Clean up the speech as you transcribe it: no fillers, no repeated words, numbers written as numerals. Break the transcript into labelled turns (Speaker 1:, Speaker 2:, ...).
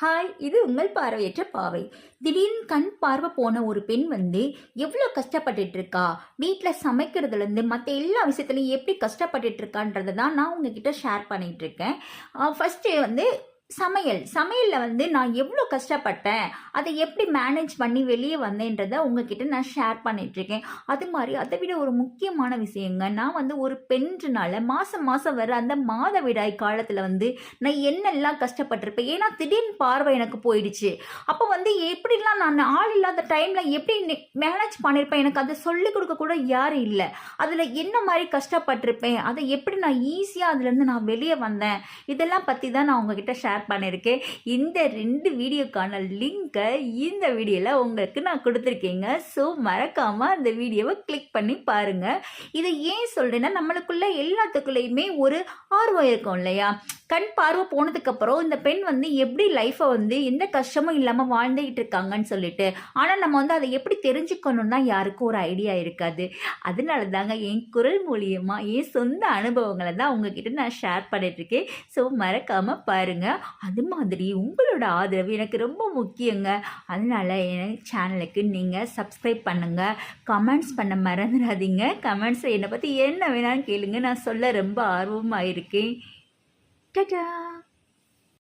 Speaker 1: Hi, இது உங்கள் பார்வையற்ற பாவை. திடீர்னு கண் பார்வை போன ஒரு பெண் எவ்வளோ கஷ்டப்பட்டுட்டு இருக்கா, வீட்டில் சமைக்கிறதுலேருந்து மற்ற எல்லா விஷயத்துலையும் எப்படி கஷ்டப்பட்டுட்டு இருக்கான்றதை தான் நான் உங்ககிட்ட ஷேர் பண்ணிட்டு இருக்கேன். ஃபஸ்ட்டு சமையலில் நான் எவ்வளோ கஷ்டப்பட்டேன், அதை எப்படி மேனேஜ் பண்ணி வெளியே வந்தேன்றதை உங்ககிட்ட நான் ஷேர் பண்ணிகிட்ருக்கேன். அது மாதிரி அதை விட ஒரு முக்கியமான விஷயங்க, நான் ஒரு பெண்ணுனால மாதம் வர அந்த மாதவிடாய் காலத்தில் நான் என்னெல்லாம் கஷ்டப்பட்டிருப்பேன். ஏன்னா திடீர்னு பார்வை எனக்கு போயிடுச்சு. அப்போ எப்படிலாம் நான் ஆள் இல்லாத டைமில் எப்படி மேனேஜ் பண்ணியிருப்பேன், எனக்கு அதை சொல்லிக் கொடுக்க கூட யாரும் இல்லை. அதில் என்ன மாதிரி கஷ்டப்பட்டிருப்பேன், அதை எப்படி நான் ஈஸியாக அதுலேருந்து நான் வெளியே வந்தேன், இதெல்லாம் பற்றி தான் நான் உங்ககிட்ட ஷேர் பண்ணியிருக்கேன். இந்த 2 வீடியோக்கான லிங்கை இந்த வீடியோவில் உங்களுக்கு நான் கொடுத்துருக்கேங்க. ஸோ மறக்காமல் அந்த வீடியோவை கிளிக் பண்ணி பாருங்கள். இதை ஏன் சொல்கிறேன்னா, நம்மளுக்குள்ள எல்லாத்துக்குள்ளேயுமே ஒரு ஆர்வம் இருக்கும் இல்லையா. கண் பார்வை போனதுக்கப்புறம் இந்த பெண் எப்படி லைஃப்பை எந்த கஷ்டமும் இல்லாமல் வாழ்ந்துகிட்டு இருக்காங்கன்னு சொல்லிட்டு, ஆனால் நம்ம அதை எப்படி தெரிஞ்சுக்கணும்னு தான் யாருக்கும் ஒரு ஐடியா இருக்காது. அதனால தாங்க என் குரல் மூலியமாக என் சொந்த அனுபவங்களை தான் உங்ககிட்ட நான் ஷேர் பண்ணிட்டுருக்கேன். ஸோ மறக்காமல் பாருங்கள். அது மாதிரி உங்களோட ஆதரவு எனக்கு ரொம்ப முக்கியங்க. அதனால் என் சேனலுக்கு நீங்கள் சப்ஸ்கிரைப் பண்ணுங்கள், கமெண்ட்ஸ் பண்ண மறந்துடாதீங்க. கமெண்ட்ஸில் என்னை பற்றி என்ன வேணாலும் கேளுங்க, நான் சொல்ல ரொம்ப ஆர்வமாக இருக்கேன். Ta-da!